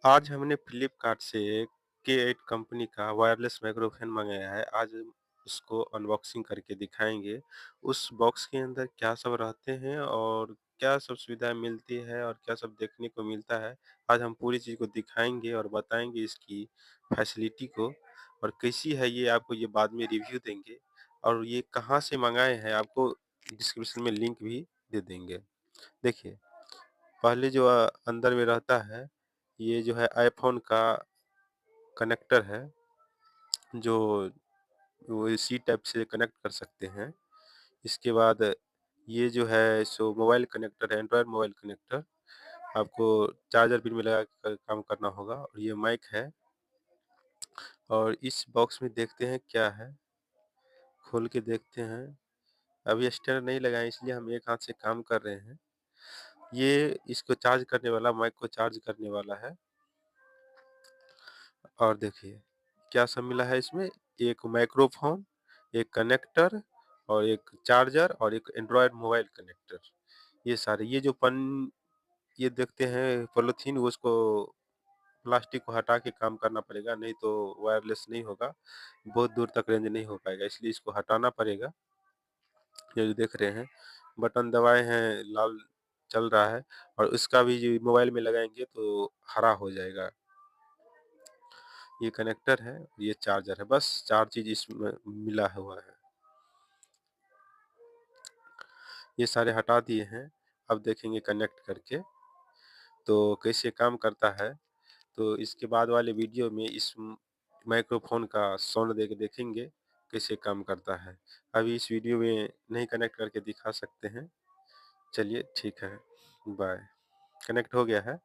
आज हमने फ्लिपकार्ट से के8 कंपनी का वायरलेस माइक्रोफ़ोन मँगाया है। आज हम उसको अनबॉक्सिंग करके दिखाएँगे। उस बॉक्स के अंदर क्या सब रहते हैं और क्या सब सुविधाएँ मिलती है और क्या सब देखने को मिलता है। आज हम पूरी चीज़ को दिखाएँगे और बताएँगे इसकी फैसिलिटी को और कैसी है ये आपको ये बाद में रिव्यू देंगे और ये कहाँ से मँगाए हैं आपको डिस्क्रिप्शन में लिंक भी दे देंगे। देखिए पहले जो अंदर में रहता है, ये जो है आईफ़ोन का कनेक्टर है, जो वो सी टाइप से कनेक्ट कर सकते हैं। इसके बाद ये जो है सो मोबाइल कनेक्टर है, एंड्रॉयड मोबाइल कनेक्टर। आपको चार्जर पिन में लगा कर काम करना होगा और ये माइक है और इस बॉक्स में देखते हैं क्या है, खोल के देखते हैं। अभी स्टैंड नहीं लगाए इसलिए हम एक हाथ से काम कर रहे हैं। ये इसको चार्ज करने वाला माइक को चार्ज करने वाला है। और देखिए, क्या सब मिला है इसमें, एक माइक्रोफ़ोन, एक कनेक्टर और एक चार्जर और एक एंड्रॉयड मोबाइल कनेक्टर। ये सारे ये जो ये देखते हैं पॉलीथीन उसको प्लास्टिक को हटा के काम करना पड़ेगा, नहीं तो वायरलेस नहीं होगा, बहुत दूर तक रेंज नहीं हो पाएगा, इसलिए इसको हटाना पड़ेगा। ये जो देख रहे हैं, बटन दबाए हैं, लाल चल रहा है और उसका भी जो मोबाइल में लगाएँगे तो हरा हो जाएगा। ये कनेक्टर है, ये चार्जर है, बस 4 चीज़ इसमें मिला हुआ है। ये सारे हटा दिए हैं, अब देखेंगे कनेक्ट करके, तो कैसे काम करता है, तो इसके बाद वाले वीडियो में इस माइक्रोफ़ोन का साउंड दे के देखेंगे, कैसे काम करता है। अभी इस वीडियो में नहीं कनेक्ट करके दिखा सकते हैं, चलिए ठीक है, बाय। कनेक्ट हो गया है।